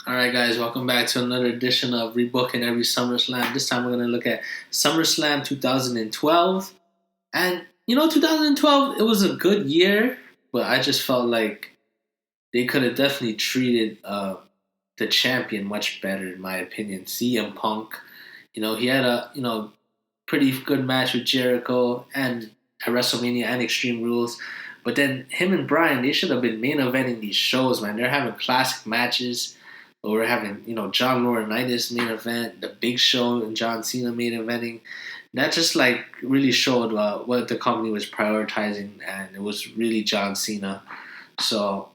Alright, guys, welcome back to another edition of Rebooking Every Summer Slam. This time we're going to look at SummerSlam 2012. And, 2012, it was a good year, but I just felt like they could have definitely treated the champion much better, in my opinion. CM Punk, he had a, pretty good match with Jericho and at WrestleMania and Extreme Rules. But then him and Bryan, they should have been main eventing these shows, man. They're having classic matches. We're having, John Laurinitus main event, the Big Show and John Cena main eventing. That just like really showed what the company was prioritizing, and it was really John Cena. So,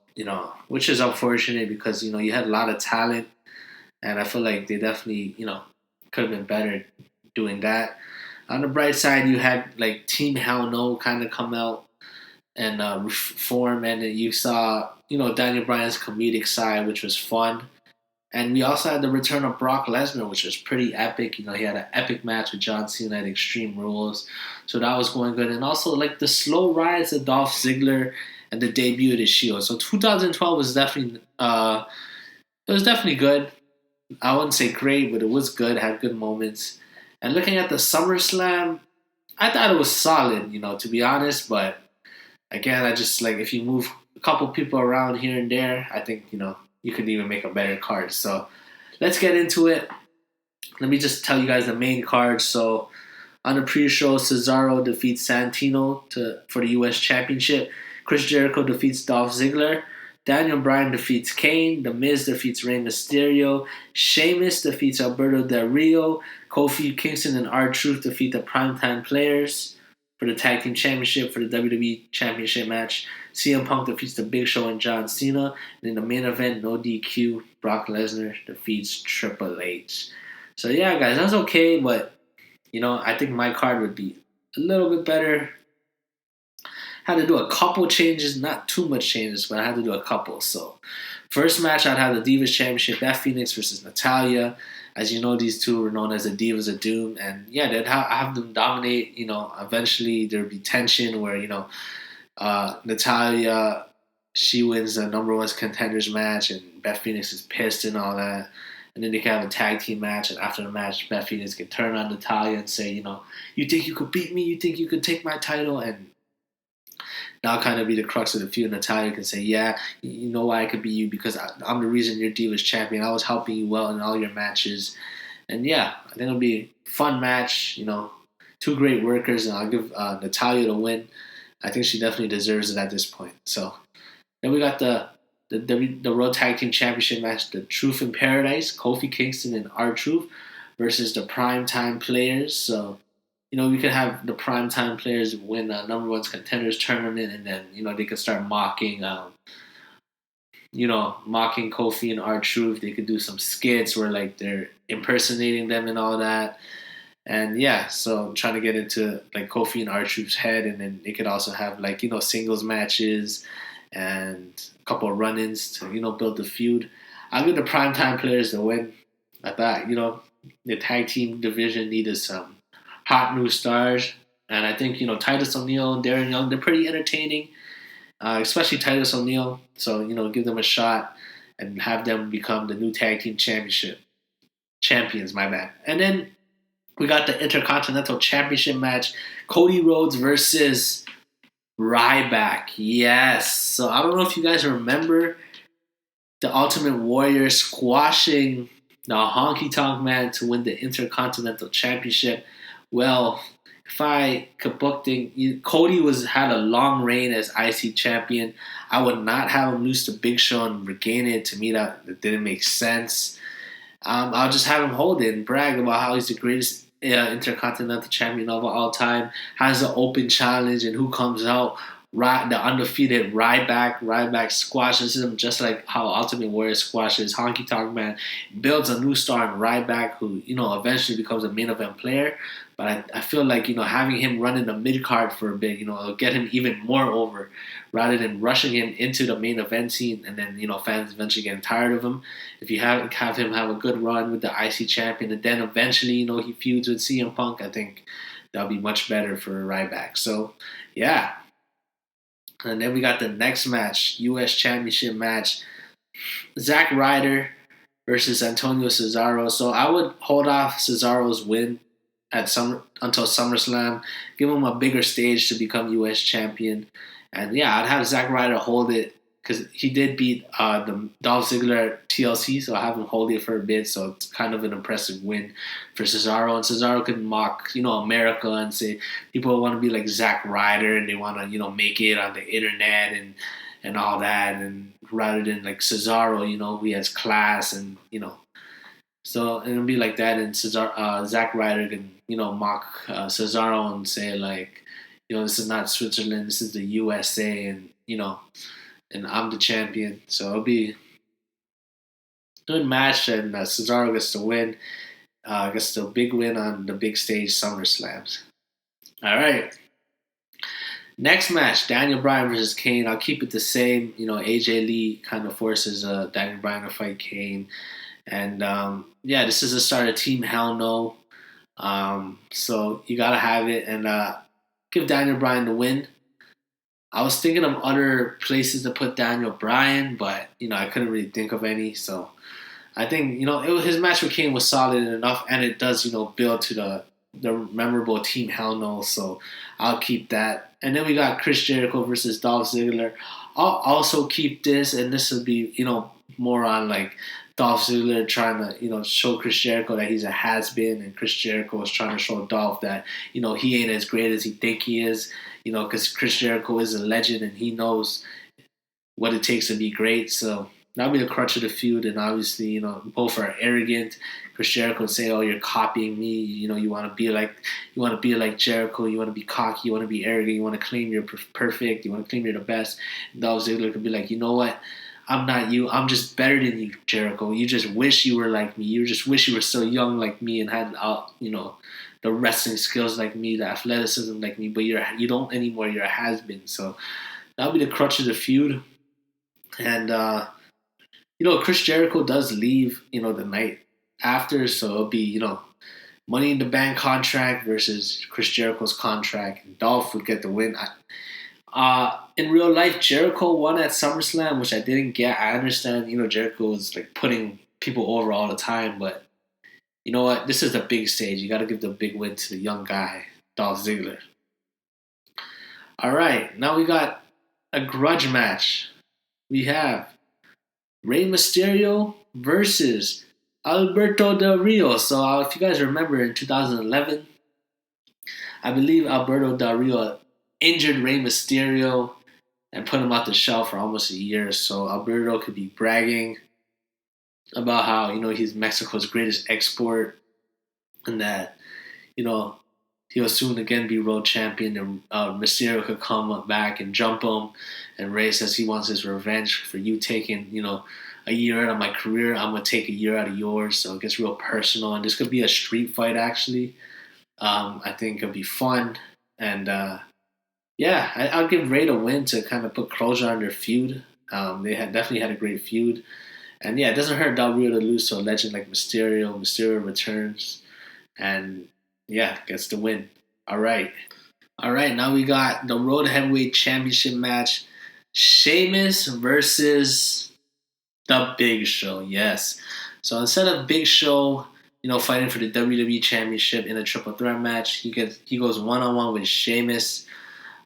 which is unfortunate because you had a lot of talent, and I feel like they definitely could have been better doing that. On the bright side, you had like Team Hell No kind of come out and reform, and you saw Daniel Bryan's comedic side, which was fun. And we also had the return of Brock Lesnar, which was pretty epic. He had an epic match with John Cena at Extreme Rules, so that was going good. And also like the slow rise of Dolph Ziggler and the debut of the Shield. So 2012 was definitely good. I wouldn't say great, but it was good. It had good moments. And looking at the SummerSlam, I thought it was solid, to be honest. But again, I just like if you move a couple people around here and there, I think you could even make a better card. So let's get into it. Let me just tell you guys the main card. So on the pre-show, Cesaro defeats Santino for the U.S. Championship. Chris Jericho defeats Dolph Ziggler. Daniel Bryan defeats Kane. The Miz defeats Rey Mysterio. Sheamus defeats Alberto Del Rio. Kofi Kingston and R-Truth defeat the Primetime Players for the Tag Team Championship for the WWE Championship match. CM Punk defeats The Big Show and John Cena. And in the main event, no DQ, Brock Lesnar defeats Triple H. So yeah, guys, that was okay, but I think my card would be a little bit better. Had to do a couple changes, not too much changes, but I had to do a couple. So first match, I'd have the Divas Championship, Beth Pheonix versus Natalya. As you know, these two were known as the Divas of Doom, and yeah, they'd have them dominate. Eventually there'd be tension where Natalya, she wins the number one contenders match, and Beth Phoenix is pissed and all that. And then they can have a tag team match, and after the match, Beth Phoenix can turn on Natalya and say, you think you could beat me? You think you could take my title? And that'll kind of be the crux of the feud. Natalya can say, yeah, you know why I could beat you? Because I'm the reason you're Divas champion. I was helping you well in all your matches. And yeah, I think it'll be a fun match. Two great workers, and I'll give Natalya the win. I think she definitely deserves it at this point. So then we got the World Tag Team Championship match, the Truth in Paradise, Kofi Kingston and R-Truth versus the Primetime Players. So, we could have the Primetime Players win the number one contenders tournament, and then, they could start mocking Kofi and R-Truth. They could do some skits where like they're impersonating them and all that. And yeah, so I'm trying to get into like Kofi and R-Truth's head, and then they could also have like singles matches and a couple of run-ins to build the feud. I'll give the Primetime Players the win. I thought the tag team division needed some hot new stars, and I think Titus O'Neil and Darren Young, they're pretty entertaining, especially Titus O'Neil. So give them a shot and have them become the new tag team champions. My bad. And then we got the Intercontinental Championship match, Cody Rhodes versus Ryback. Yes. So I don't know if you guys remember the Ultimate Warrior squashing the Honky Tonk Man to win the Intercontinental Championship. Well, if I could book things, Cody had a long reign as IC champion. I would not have him lose to Big Show and regain it. To me, that didn't make sense. I'll just have him hold it and brag about how he's the greatest Intercontinental champion of all time. Has an open challenge, and who comes out? The undefeated Ryback. Ryback squashes him just like how Ultimate Warrior squashes Honky Tonk Man. Builds a new star in Ryback, who eventually becomes a main event player. But I feel like having him run in the mid card for a bit, it'll get him even more over, rather than rushing him into the main event scene and then fans eventually getting tired of him. If you have him have a good run with the IC champion, and then eventually he feuds with CM Punk, I think that'll be much better for Ryback. So yeah. And then we got the next match, U.S. Championship match. Zack Ryder versus Antonio Cesaro. So I would hold off Cesaro's win until SummerSlam, give him a bigger stage to become U.S. champion, and yeah, I'd have Zack Ryder hold it because he did beat the Dolph Ziggler at TLC, so I have him hold it for a bit. So it's kind of an impressive win for Cesaro, and Cesaro could mock America and say people want to be like Zack Ryder and they want to make it on the internet and all that, and rather than like Cesaro, he has class and so it'll be like that, and Zack Ryder can mock Cesaro and say like this is not Switzerland, this is the USA, and and I'm the champion. So it'll be a good match, and Cesaro gets the win, gets the big win on the big stage SummerSlams. All right. Next match, Daniel Bryan versus Kane. I'll keep it the same. AJ Lee kind of forces Daniel Bryan to fight Kane. And this is the start of Team Hell No. So you got to have it and give Daniel Bryan the win. I was thinking of other places to put Daniel Bryan, but, I couldn't really think of any. So I think, his match with Kane was solid enough, and it does, build to the memorable Team Hell No. So I'll keep that. And then we got Chris Jericho versus Dolph Ziggler. I'll also keep this, and this will be, more on like Dolph Ziggler trying to, show Chris Jericho that he's a has-been, and Chris Jericho is trying to show Dolph that, he ain't as great as he think he is, because Chris Jericho is a legend and he knows what it takes to be great. So that'll be the crutch of the feud, and obviously, both are arrogant. Chris Jericho would say, "Oh, you're copying me. You want to be like Jericho. You want to be cocky. You want to be arrogant. You want to claim you're perfect. You want to claim you're the best." And Dolph Ziggler could be like, "You know what? I'm not you. I'm just better than you, Jericho. You just wish you were like me. You just wish you were so young like me and had, the wrestling skills like me, the athleticism like me. But you don't anymore. You're a has-been." So that'll be the crutch of the feud. And Chris Jericho does leave, the night after, so it'll be, Money in the Bank contract versus Chris Jericho's contract, and Dolph would get the win. In real life, Jericho won at SummerSlam, which I didn't get. I understand, Jericho was like putting people over all the time, but you know what? This is the big stage. You got to give the big win to the young guy, Dolph Ziggler. All right, now we got a grudge match. We have Rey Mysterio versus Alberto Del Rio. So if you guys remember in 2011, I believe Alberto Del Rio injured Rey Mysterio and put him off the shelf for almost a year. So Alberto could be bragging about how, he's Mexico's greatest export and that, he'll soon again be world champion, and Mysterio could come back and jump him. And Rey says he wants his revenge for you taking, a year out of my career. I'm going to take a year out of yours. So it gets real personal. And this could be a street fight, actually. I think it'll be fun. And, I'll give Rey the win to kind of put closure on their feud. They definitely had a great feud. And, it doesn't hurt Del Rio to lose to a legend like Mysterio. Mysterio returns and, gets the win. All right, now we got the World Heavyweight Championship match. Sheamus versus the Big Show, yes. So instead of Big Show, fighting for the WWE Championship in a triple threat match, he goes one-on-one with Sheamus.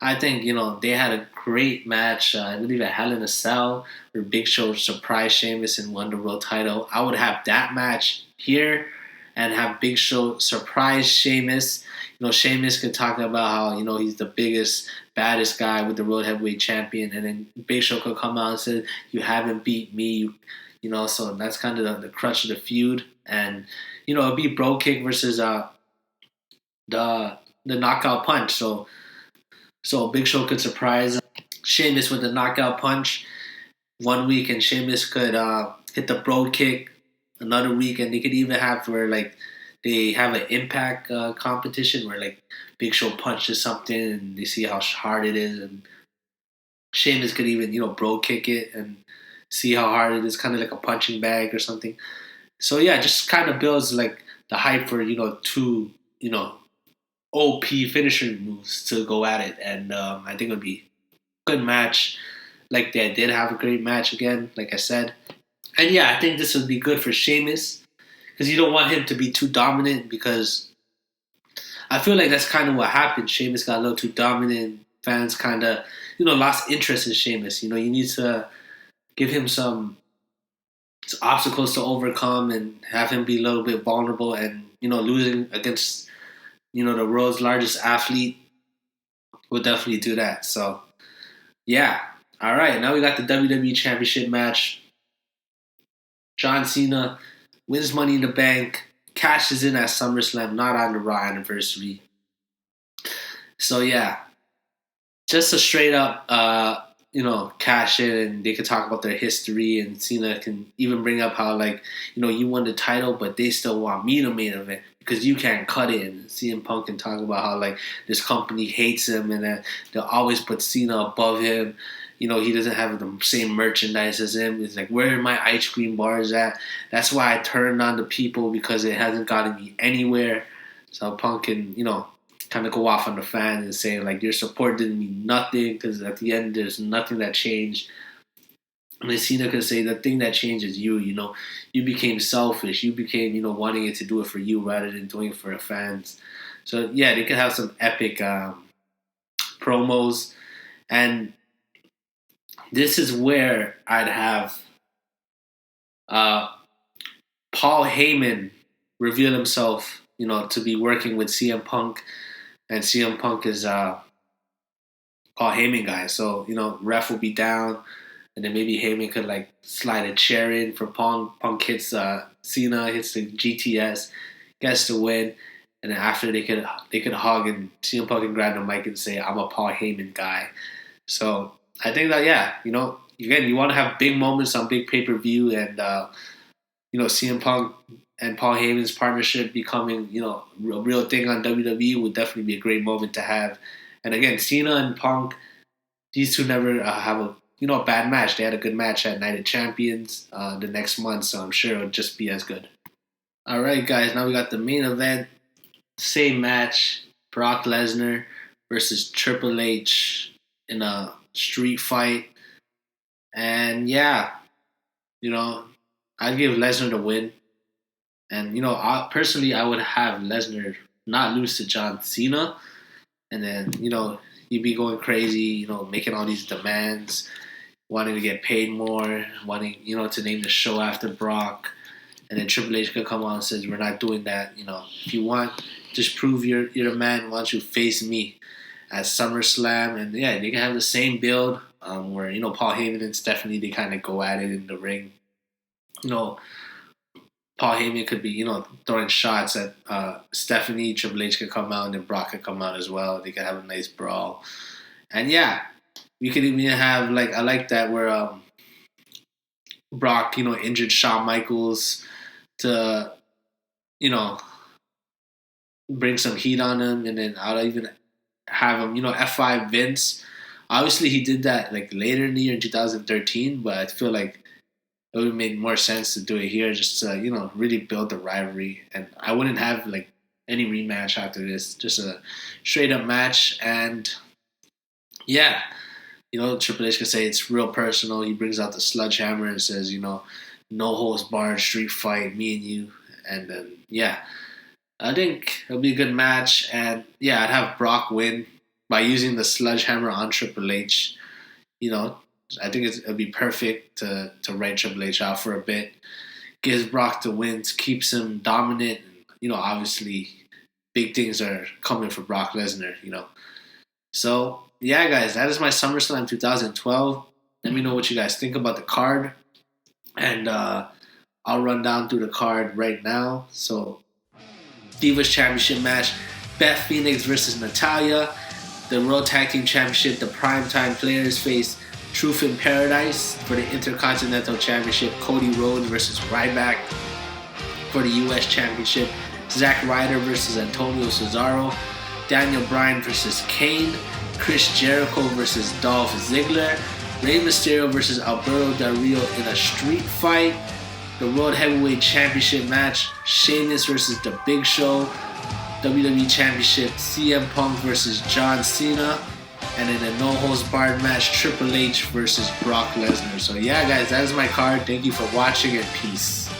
I think, they had a great match. I believe at Hell in a Cell, where Big Show surprised Sheamus and won the world title. I would have that match here and have Big Show surprise Sheamus. Sheamus could talk about how, he's the biggest, baddest guy with the World Heavyweight Champion. And then Big Show could come out and say, you haven't beat me. So that's kind of the crutch of the feud. And, it'd be Bro Kick versus the knockout punch. So Big Show could surprise Sheamus with the knockout punch one week, and Sheamus could hit the Bro Kick another week, and they could even have where like they have an Impact competition where like Big Show punches something and they see how hard it is, and Sheamus could even Bro Kick it and see how hard it is, kind of like a punching bag or something. So just kind of builds like the hype for two OP finisher moves to go at it, and I think it would be a good match. Like they did have a great match again, like I said, And yeah, I think this would be good for Sheamus because you don't want him to be too dominant because I feel like that's kind of what happened. Sheamus got a little too dominant. Fans kind of, lost interest in Sheamus. You need to give him some obstacles to overcome and have him be a little bit vulnerable and, losing against, the world's largest athlete will definitely do that. So, yeah. All right. Now we got the WWE Championship match. John Cena wins Money in the Bank, cashes in at SummerSlam, not on the Raw anniversary. So, yeah. Just a straight up, cash in, and they could talk about their history, and Cena can even bring up how, you won the title, but they still want me to main event because you can't cut it. And CM Punk can talk about how, this company hates him and that they'll always put Cena above him. He doesn't have the same merchandise as him. It's like, where are my ice cream bars at? That's why I turned on the people because it hasn't gotten me anywhere. So Punk can, kind of go off on the fans and say, your support didn't mean nothing because at the end, there's nothing that changed. And then Cena could say, the thing that changed is you, you became selfish. You became, wanting it to do it for you rather than doing it for the fans. So, yeah, they could have some epic promos. And this is where I'd have Paul Heyman reveal himself, to be working with CM Punk. And CM Punk is Paul Heyman guy. So, ref will be down. And then maybe Heyman could, slide a chair in for Punk. Punk hits Cena, hits the GTS, gets the win. And then after they could hug and CM Punk can grab the mic and say, I'm a Paul Heyman guy. So, I think that, again, you want to have big moments on big pay-per-view. And, CM Punk and Paul Heyman's partnership becoming, a real thing on WWE would definitely be a great moment to have. And again, Cena and Punk, these two never have a bad match. They had a good match at Night of Champions the next month, so I'm sure it'll just be as good. All right, guys, now we got the main event. Same match, Brock Lesnar versus Triple H in a street fight. And yeah, I'd give Lesnar the win. And, personally, I would have Lesnar not lose to John Cena. And then, he'd be going crazy, making all these demands, wanting to get paid more, wanting, to name the show after Brock. And then Triple H could come on and says, we're not doing that. If you want, just prove you're a man. Why don't you face me at SummerSlam? And, yeah, they can have the same build where, Paul Heyman and Stephanie, they kind of go at it in the ring. Paul Heyman could be, throwing shots at Stephanie. Triple H could come out, and then Brock could come out as well. They could have a nice brawl. And yeah, you could even have, I like that where Brock, injured Shawn Michaels to, bring some heat on him. And then I'll even have him, F5 Vince. Obviously, he did that, later in the year in 2013, but I feel like it would make more sense to do it here just to, really build the rivalry. And I wouldn't have, any rematch after this. Just a straight-up match. And, yeah, Triple H could say it's real personal. He brings out the sledgehammer and says, no holds barred, street fight, me and you. And then, yeah, I think it'll be a good match. And, yeah, I'd have Brock win by using the sledgehammer on Triple H. I think it'll be perfect to write Triple H out for a bit. Gives Brock the wins, keeps him dominant. Obviously, big things are coming for Brock Lesnar, So, yeah, guys, that is my SummerSlam 2012. Let me know what you guys think about the card. And I'll run down through the card right now. So, Divas Championship match, Beth Pheonix versus Natalya. The World Tag Team Championship, the Primetime Players face Truth in Paradise. For the Intercontinental Championship, Cody Rhodes versus Ryback. For the U.S. Championship, Zack Ryder versus Antonio Cesaro. Daniel Bryan versus Kane. Chris Jericho versus Dolph Ziggler. Rey Mysterio versus Alberto Del Rio in a street fight. The World Heavyweight Championship match, Sheamus versus The Big Show. WWE Championship, CM Punk versus John Cena. And in a no-holds-barred match, Triple H versus Brock Lesnar. So yeah, guys, that is my card. Thank you for watching, and peace.